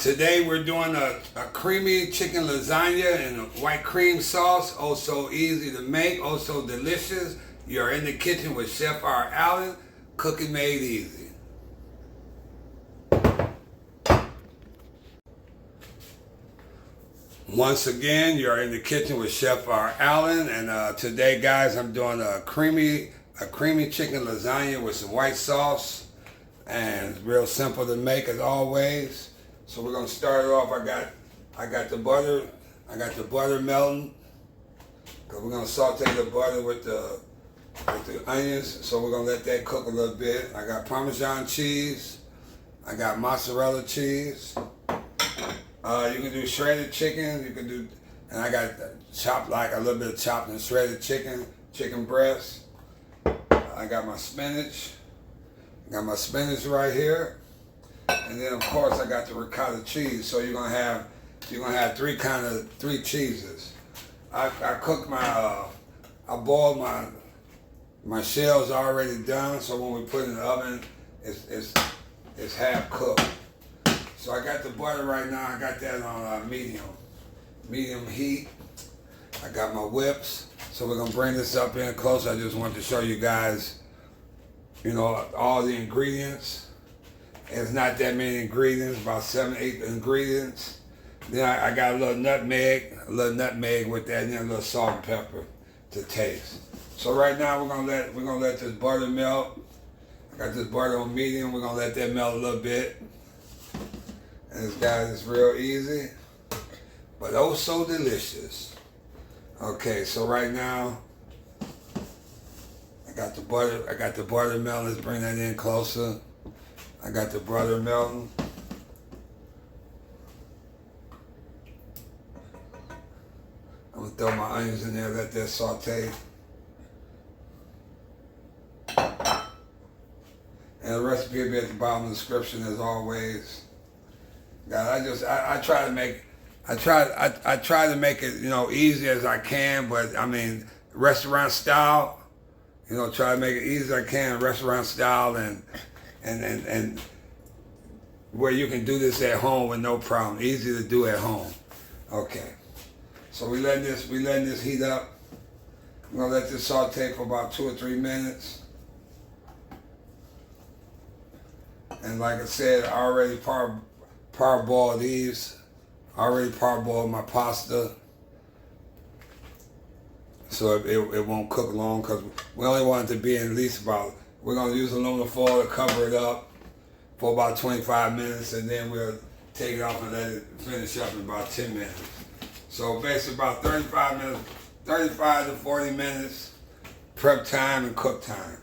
Today we're doing a creamy chicken lasagna in a white cream sauce. Oh, so easy to make, oh so delicious. You're in the kitchen with Chef R. Allen, cooking made easy. Once again, you're in the kitchen with Chef R. Allen, and today, guys, I'm doing a creamy chicken lasagna with some white sauce, and it's real simple to make as always. So we're gonna start it off. I got the butter melting, because we're gonna saute the butter with the onions. So we're gonna let that cook a little bit. I got Parmesan cheese. I got mozzarella cheese. You can do shredded chicken. You can do, and I got chopped, like a little bit of chopped and shredded chicken breast. I got my spinach. I got my spinach right here. And then of course I got the ricotta cheese. So you're gonna have three cheeses. I cooked I boiled my shells already done. So when we put it in the oven, it's half cooked. So I got the butter right now. I got that on medium heat. I got my whips. So we're gonna bring this up in close. I just wanted to show you guys, you know, all the ingredients. It's not that many ingredients, about 7, 8 ingredients. Then I got a little nutmeg with that, and then a little salt and pepper to taste. So right now we're gonna let this butter melt. I got this butter on medium. We're gonna let that melt a little bit. And this, guys, is real easy, but oh so delicious. Okay, so right now I got the butter melting. Let's bring that in closer. I got the butter melting. I'm gonna throw my onions in there, let that saute. And the recipe will be at the bottom of the description as always. God, I try to make it, you know, easy as I can, but I mean restaurant style. You know, try to make it easy as I can, restaurant style, and where you can do this at home with no problem. Easy to do at home. Okay. So we letting this heat up. I'm gonna let this saute for about 2 or 3 minutes. And like I said, I already parboiled these. I already parboiled my pasta. So it won't cook long, because we only want it to be in at least about, we're gonna use aluminum foil to cover it up for about 25 minutes, and then we'll take it off and let it finish up in about 10 minutes. So basically about 35 to 40 minutes, prep time and cook time.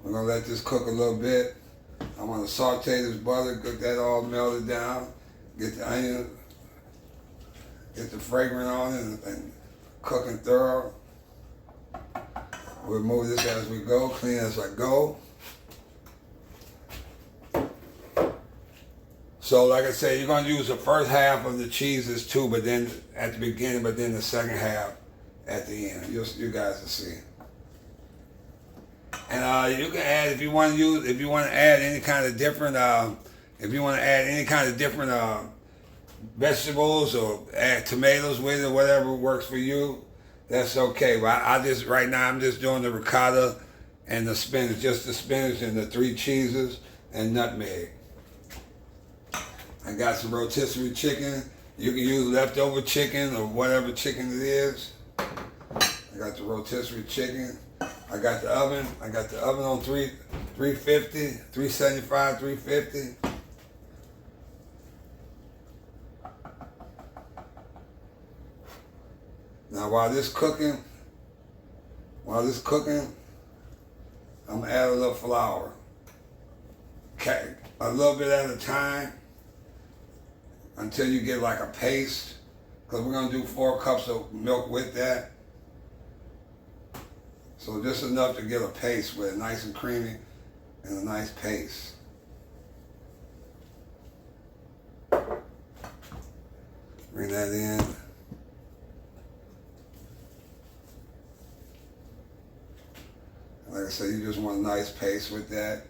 We're gonna let this cook a little bit. I'm gonna saute this butter, get that all melted down, get the onion, get the fragrant on it, and cooking thorough. We'll move this as we go, clean as I go. So like I said, you're gonna use the first half of the cheeses too, but then at the beginning, but then the second half at the end. You guys will see. And you can add, if you want to add any kind of different, vegetables, or add tomatoes with it, whatever works for you, that's okay. But right now I'm just doing the ricotta and the spinach, just the spinach and the 3 cheeses and nutmeg. I got some rotisserie chicken. You can use leftover chicken or whatever chicken it is. I got the rotisserie chicken. I got the oven. On 350, 375, 350. Now while this cooking, I'm gonna add a little flour. Okay, a little bit at a time until you get like a paste, because we're gonna do 4 cups of milk with that. So just enough to get a paste with it, nice and creamy and a nice paste. Bring that in. Like I said, you just want a nice paste with that.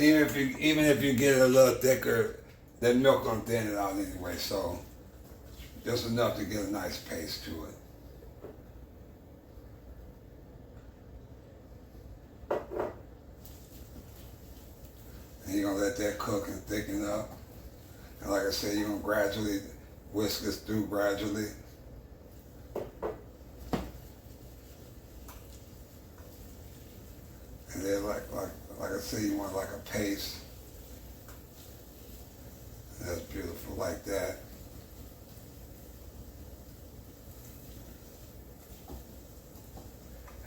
even if you get it a little thicker, that milk gonna thin it out anyway. So just enough to get a nice paste to it. And you're gonna let that cook and thicken up. And like I said, you're gonna gradually whisk this through gradually. And then like I said, you want like a paste. And that's beautiful like that.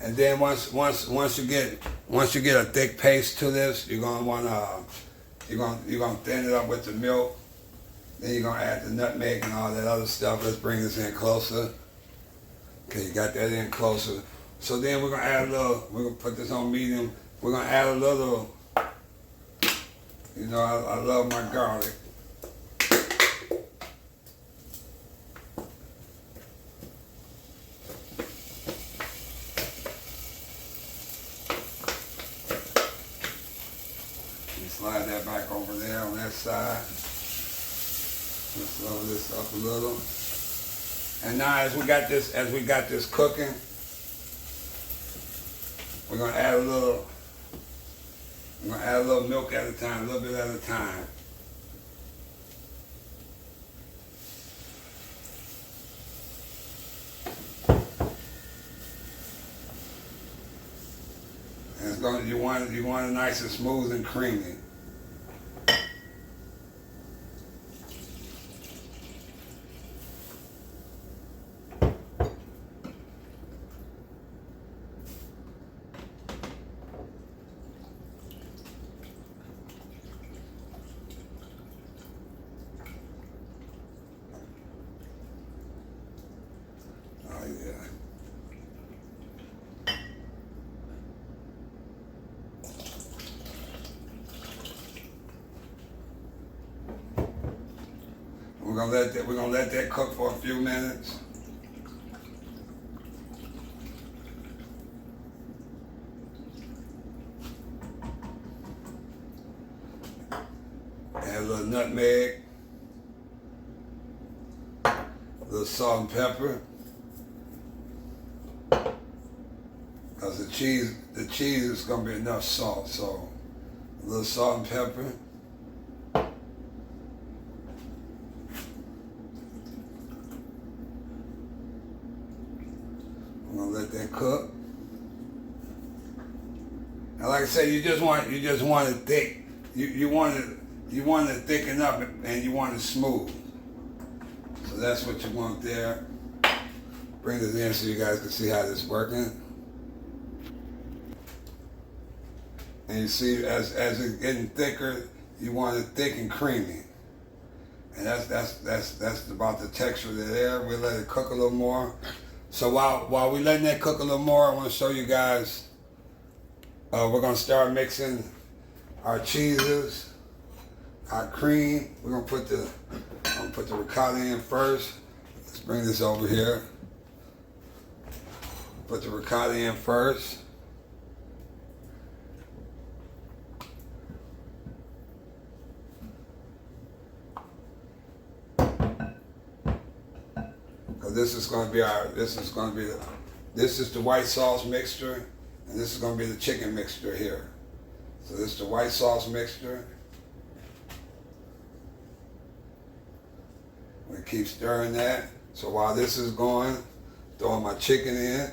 And then once you get a thick paste to this, you're gonna thin it up with the milk. Then you're gonna add the nutmeg and all that other stuff. Let's bring this in closer. Okay, you got that in closer. So then we're gonna add a little. We're gonna put this on medium. We're gonna add a little. You know, I love my garlic. Slide that back over there on that side. Let's lower this up a little. And now as we got this cooking, we're gonna add a little milk at a time, a little bit at a time. And it's gonna you want it nice and smooth and creamy. We're gonna let that cook for a few minutes. Add a little nutmeg, a little salt and pepper. Because the cheese is gonna be enough salt, so a little salt and pepper. I'm gonna let that cook. And like I said, you just want it thick. You want it thicken up and you want it smooth. So that's what you want there. Bring this in so you guys can see how this is working. And you see, as it's getting thicker, you want it thick and creamy. And that's about the texture there. We'll let it cook a little more. So while we're letting that cook a little more, I want to show you guys, we're going to start mixing our cheeses, our cream. We're going to put the ricotta in first. Let's bring this over here. Put the ricotta in first. This is the white sauce mixture, and this is going to be the chicken mixture here. So this is the white sauce mixture. I'm going to keep stirring that. So while this is going, throwing my chicken in.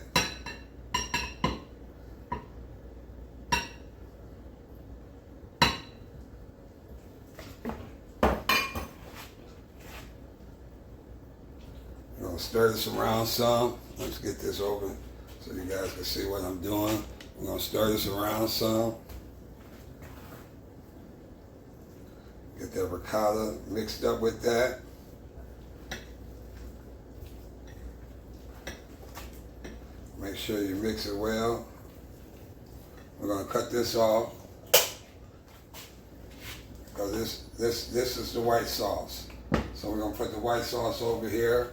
Stir this around some. Let's get this open so you guys can see what I'm doing. I'm going to stir this around some. Get that ricotta mixed up with that. Make sure you mix it well. We're going to cut this off because this is the white sauce. So we're going to put the white sauce over here.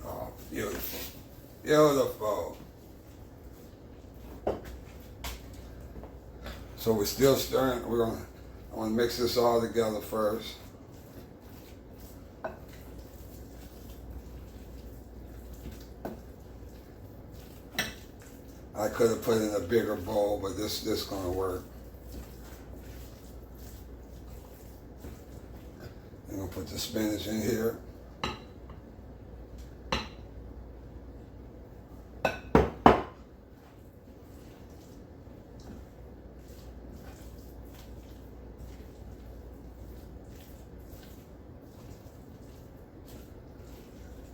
Oh, beautiful. Beautiful. So we're still stirring. We're I want to mix this all together first. I could have put it in a bigger bowl, but this gonna work. I'm gonna put the spinach in here.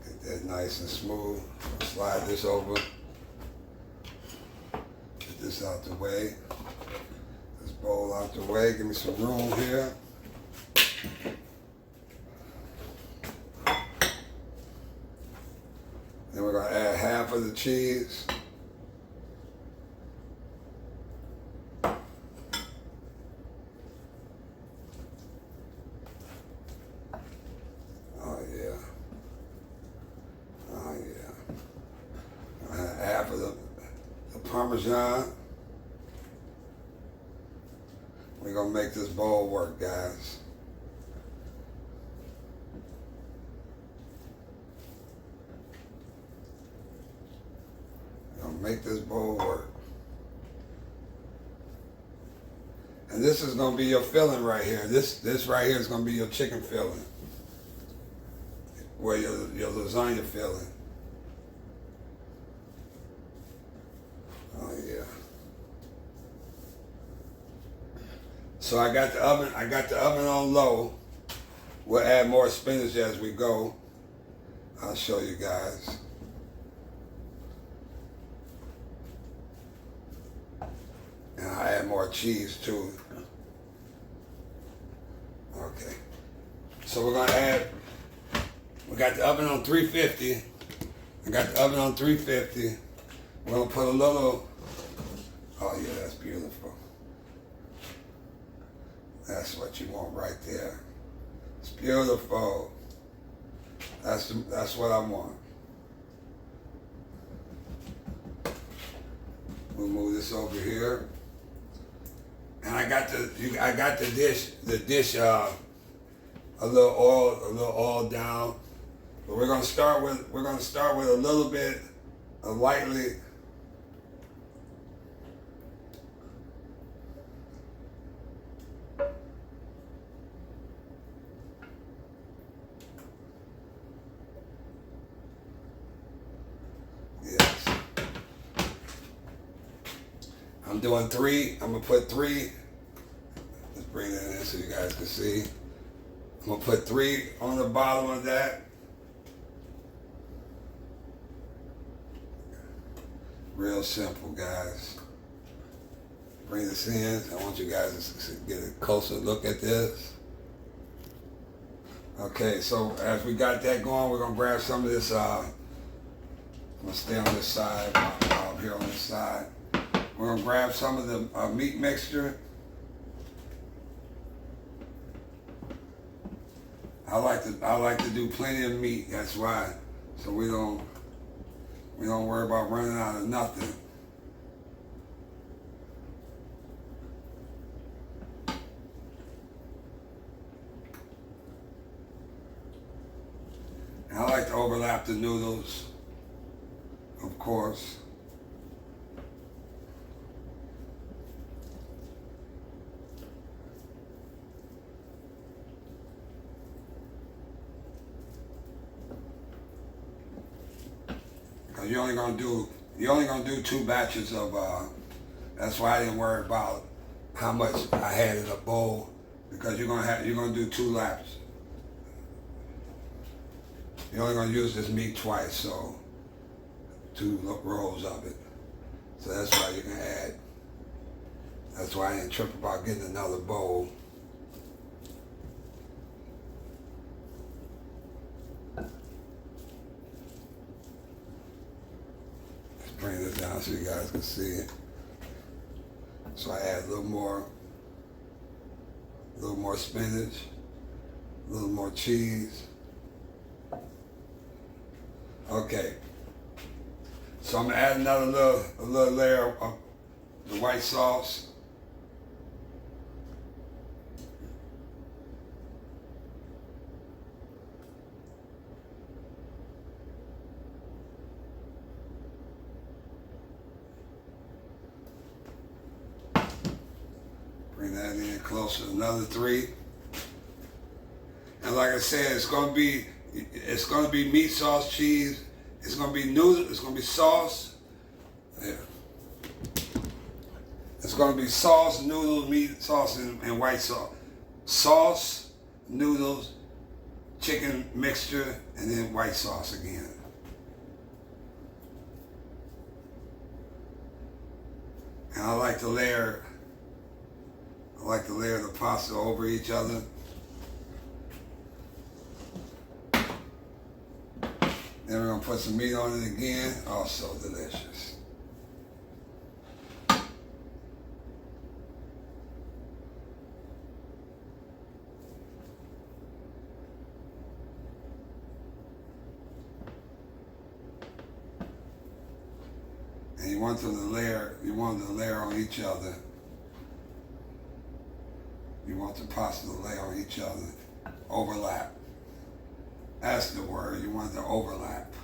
Get that nice and smooth. Slide this over. Get this out the way. This bowl out the way. Give me some room here. Then we're gonna add half of the cheese. Oh yeah. Oh yeah. Add half of the Parmesan. We're gonna make this bowl work, guys. Make this bowl work. And this is gonna be your filling right here. This right here is gonna be your chicken filling. Where your lasagna filling. Oh yeah. So I got the oven on low. We'll add more spinach as we go. I'll show you guys. And I'll add more cheese too. Okay. So we're gonna add, we got the oven on 350. I got the oven on 350. We're gonna put a little, oh yeah, that's beautiful. That's what you want right there. It's beautiful. That's what I want. We'll move this over here. And I got the dish a little oil down. But we're gonna start with a little bit of lightly. Yes. I'm doing 3. I'm gonna put 3. Let's bring that in so you guys can see. I'm gonna put 3 on the bottom of that. Real simple, guys. Bring this in. I want you guys to get a closer look at this. Okay, so as we got that going, we're gonna grab some of this. I'm gonna stay on this side, while I'm here on this side. We're gonna grab some of the meat mixture. I like to do plenty of meat. That's why, so we don't worry about running out of nothing. And I like to overlap the noodles, of course. You're only gonna do 2 batches of. That's why I didn't worry about how much I had in a bowl, because you're gonna do 2 laps. You're only gonna use this meat twice, so 2 rolls of it. So that's why you can add. That's why I didn't trip about getting another bowl. Bring this down so you guys can see it. So I add a little more spinach, a little more cheese. Okay. So I'm gonna add another little layer of the white sauce. add in close to another 3. And like I said, it's gonna be meat, sauce, cheese. It's gonna be noodle. It's gonna be sauce. Yeah. It's gonna be sauce, noodles, meat, sauce, and white sauce. Sauce, noodles, chicken mixture, and then white sauce again. And I like to layer the pasta over each other. Then we're gonna put some meat on it again. Also delicious. And you want them to layer on each other. You want the pasta to lay on each other. Overlap. That's the word. You want the overlap.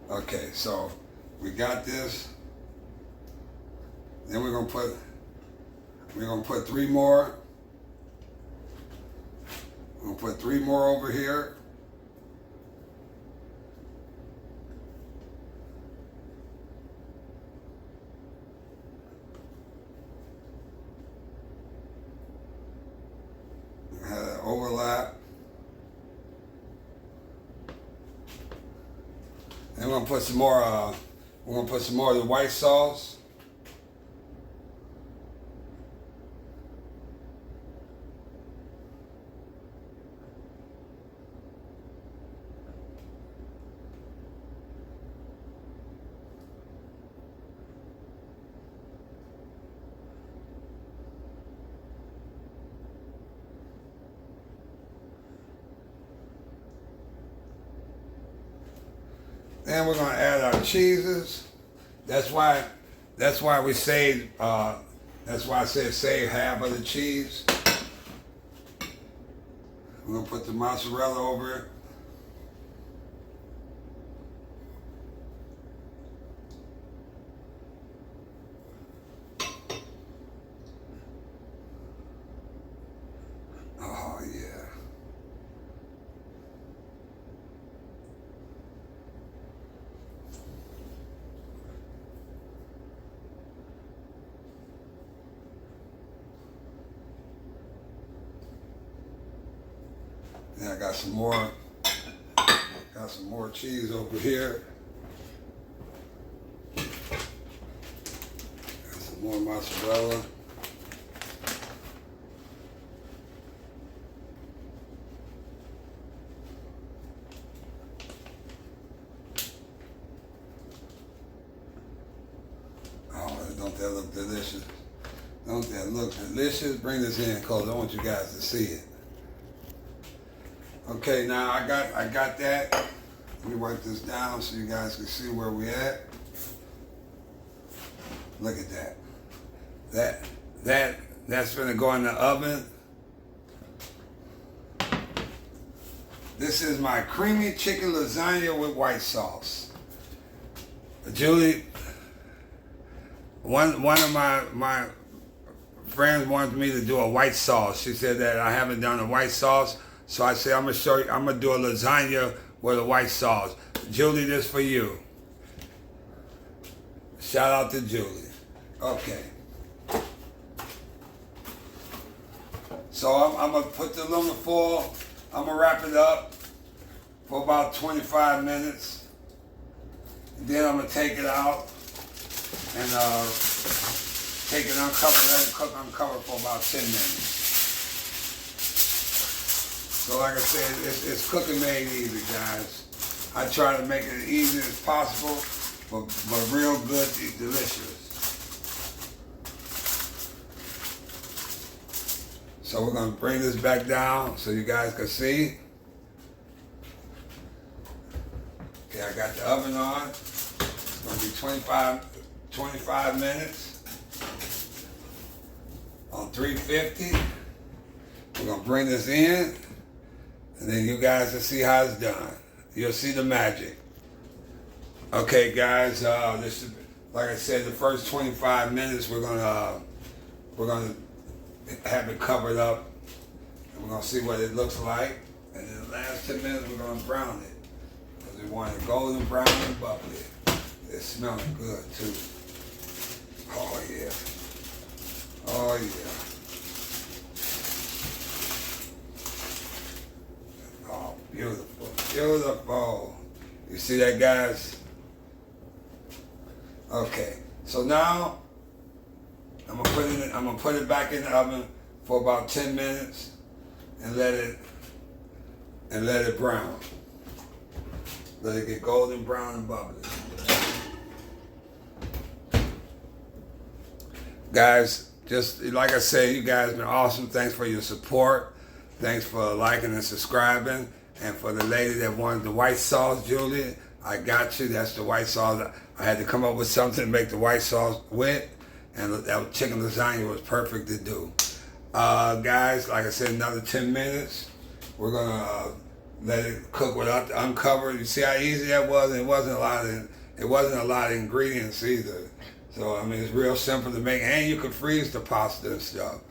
Okay, so we got this. Then we're gonna put 3 more. We're gonna put 3 more over here. We have that overlap. And we're gonna put some more. We're gonna put some more of the white sauce. Then we're gonna add our cheeses. That's why we saved. That's why I said save half of the cheese. We're gonna put the mozzarella over it. Oh yeah. Then I got some more cheese over here. Got some more mozzarella. Oh, don't that look delicious? Don't that look delicious? Bring this in close. I want you guys to see it. Okay, now I got that. Let me wipe this down so you guys can see where we at. Look at that. That's gonna go in the oven. This is my creamy chicken lasagna with white sauce. Julie, one of my friends wanted me to do a white sauce. She said that I haven't done a white sauce. So I said, I'm gonna show you, I'm gonna do a lasagna with a white sauce. Julie, this for you. Shout out to Julie. Okay. So I'm gonna put the aluminum foil, I'm gonna wrap it up for about 25 minutes. And then I'm gonna take it out and take it uncovered, let it cook uncovered for about 10 minutes. So like I said, it's cooking made easy, guys. I try to make it as easy as possible, but real good, delicious. So we're gonna bring this back down so you guys can see. Okay, I got the oven on. It's gonna be 25 minutes. on 350. We're gonna bring this in, and then you guys will see how it's done. You'll see the magic. Okay, guys. This is, like I said, the first 25 minutes we're gonna have it covered up, and we're gonna see what it looks like. And in the last 10 minutes we're gonna brown it, because we want it golden brown and bubbly. It's smelling good too. Oh yeah. Oh yeah. Oh, beautiful, beautiful. You see that, guys? Okay, so now I'm gonna put it back in the oven for about 10 minutes and let it brown. Let it get golden brown and bubbly. Guys, just like I said, you guys have been awesome. Thanks for your support. Thanks for liking and subscribing. And for the lady that wanted the white sauce, Julie, I got you. That's the white sauce. I had to come up with something to make the white sauce with, and that chicken lasagna was perfect to do. Guys, like I said, another 10 minutes. We're gonna let it cook without the uncovered. You see how easy that was? It wasn't a lot of ingredients either. So I mean, it's real simple to make, and you can freeze the pasta and stuff.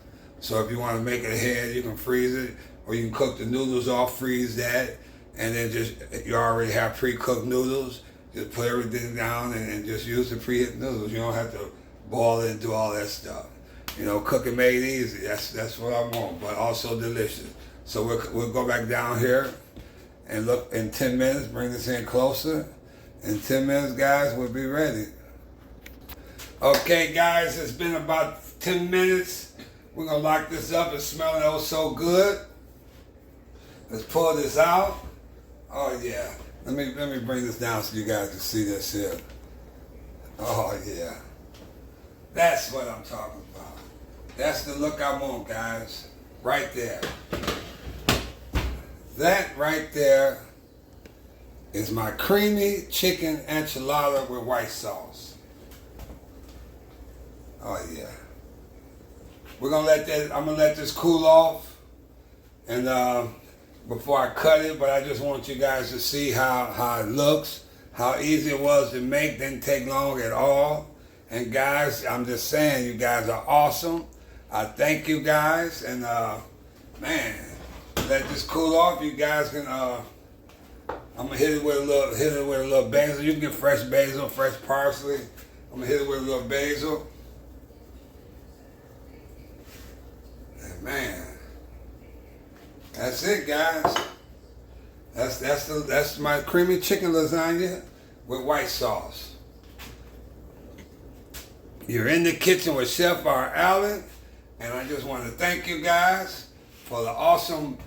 So if you want to make it ahead, you can freeze it, or you can cook the noodles off, freeze that, and then just, you already have pre-cooked noodles. Just put everything down and just use the pre-hit noodles. You don't have to boil it and do all that stuff. You know, cook it made easy. That's what I want, but also delicious. So we'll go back down here and look in 10 minutes. Bring this in closer. In 10 minutes, guys, we'll be ready. Okay, guys, it's been about 10 minutes. We're gonna lock this up. It's smelling oh so good. Let's pull this out. Oh yeah. Let me bring this down so you guys can see this here. Oh yeah. That's what I'm talking about. That's the look I want, guys. Right there. That right there is my creamy chicken enchilada with white sauce. Oh yeah. I'm gonna let this cool off, and before I cut it, but I just want you guys to see how it looks, how easy it was to make. Didn't take long at all. And guys, I'm just saying, you guys are awesome. I thank you guys, and man, let this cool off. You guys can I'm gonna hit it with a little basil. You can get fresh basil, fresh parsley. I'm gonna hit it with a little basil. And man, that's it, guys. That's my creamy chicken lasagna with white sauce. You're in the kitchen with Chef R. Allen, and I just want to thank you guys for the awesome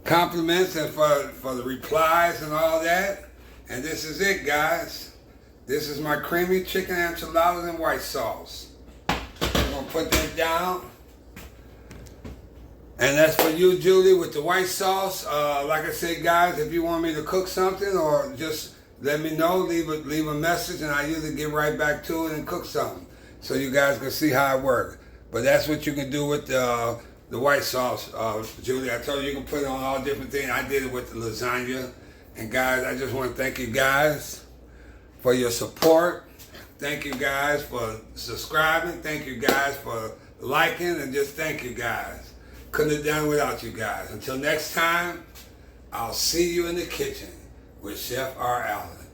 compliments and for the replies and all that. And this is it, guys. This is my creamy chicken enchiladas and white sauce. I'm gonna put that down. And that's for you, Julie, with the white sauce. Like I said, guys, if you want me to cook something or just let me know, leave a message, and I usually get right back to it and cook something so you guys can see how it works. But that's what you can do with the white sauce, Julie. I told you can put it on all different things. I did it with the lasagna. And guys, I just want to thank you guys for your support. Thank you guys for subscribing. Thank you guys for liking, and just thank you guys. Couldn't have done it without you guys. Until next time, I'll see you in the kitchen with Chef R. Allen.